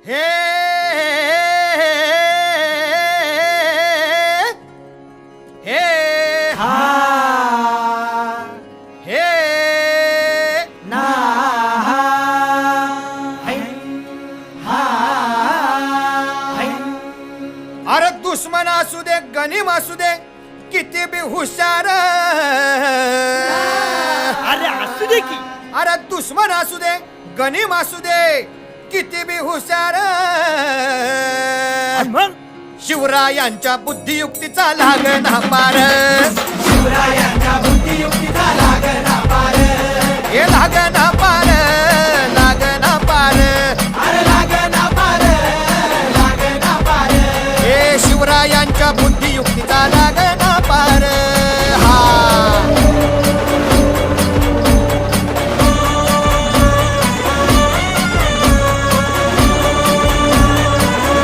हे हे हा हे ना हा है हा है अरे दुश्मन असू दे गनीम असू दे किती बी हुशार अरे असू दे की अरे दुश्मन असू दे गनीम असू दे किती बी हुशार आणि मग शिवरायांच्या बुद्धियुक्तीचा लागना पार शिवरायांच्या बुद्धियुक्तीचा लागना पार हे लागना पार लागना पार अरे लागना पार लागना पार हे शिवरायांच्या बुद्धियुक्तीचा लागना पार हा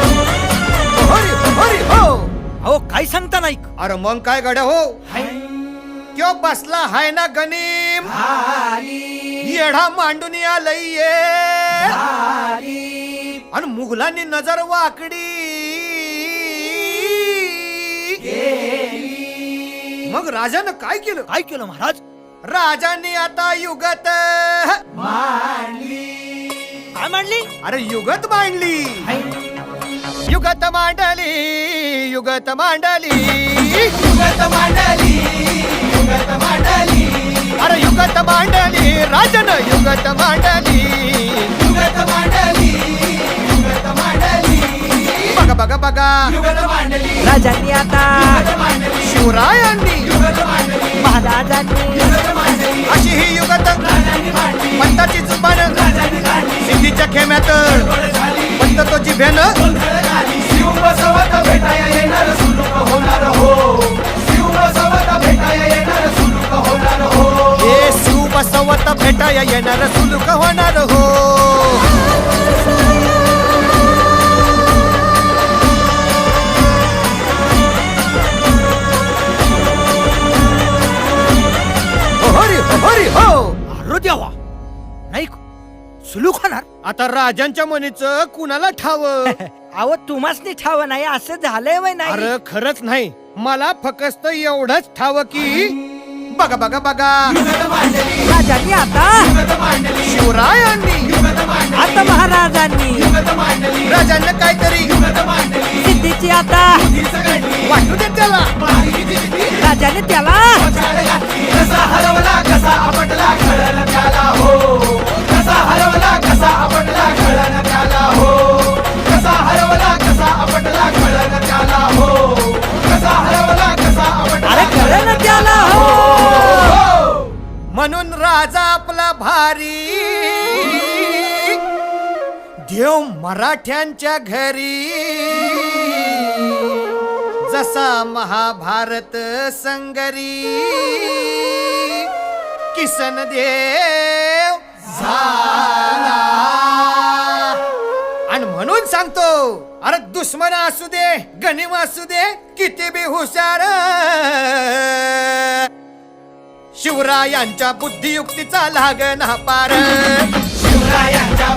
हरी हरी हो अहो काय सांगता नाही अरे मग काय गड्या हो है क्यों बसला हाय ना गनीम आली येढा मांडून आलंय ये आली आणि मुघलांनी नजर वाकडी मग राजानं काय केलं काय केलं महाराज राजांनी आता युगत मांडली काय मांडली अरे युगत मांडली है युगत मांडली युगत मांडली युगत मांडली युगत मांडली अरे युगत मांडली राजानं युगत मांडली युगत मांडली युगत मांडली बघा बघा बघा युगत मांडली राजांनी आता युगत मांडली शिवरायांनी युगत मांडली महाराजांनी युगत मांडली अशी ही युगत राजांनी मांडली पंताची जुबान राजांनी काढली सिद्धीच्या खेम्यात गडबड झाली पंत तो जिभेनं गोंधळ झाली शिव बसवत भेटाया येणार सुलूक होणार हो शिव बसवत भेटाया येणार सुलूक होणार हो हे शिव बसवत भेटाया येणार सुलूक होणार हो हरी हरी हो अरे देवा नाही सुलूक होणार आता राजांच्या मनीचं कुणाला ठाव अहो तुम्हासनी ठाव नाही असं झालंय वय नाही अरे खरंच नाही मला फक्त एवढंच ठाव की बघा बघा बघा युगत मांडली राजांनी आता युगत मांडली शिवरायांनी युगत मांडली आता महाराजांनी युगत मांडली राजांना काहीतरी युगत मांडली सिद्धीची आता बुद्धीच घडली वाटू दे त्याला माहिती दिली राजाने त्याला झाड घातली कसा हरवला कसा आपटला कळलं त्याला हो कसा हरवला कसा आपटला कळलं त्याला हो कसा हरवला कसा आपटला कळलं त्याला हो कसा हरवला कसा आपटला अरे कळलं ना त्याला हो म्हणून राजा आपला भारी देव मराठ्यांच्या घरी जसा महाभारत संगरी किसन देव झाला आणि म्हणून सांगतो अरे दुश्मन असू दे गनिम असू दे किती बी हुशार शिवरायांच्या बुद्धियुक्तीचा लागना पार शिवरायांच्या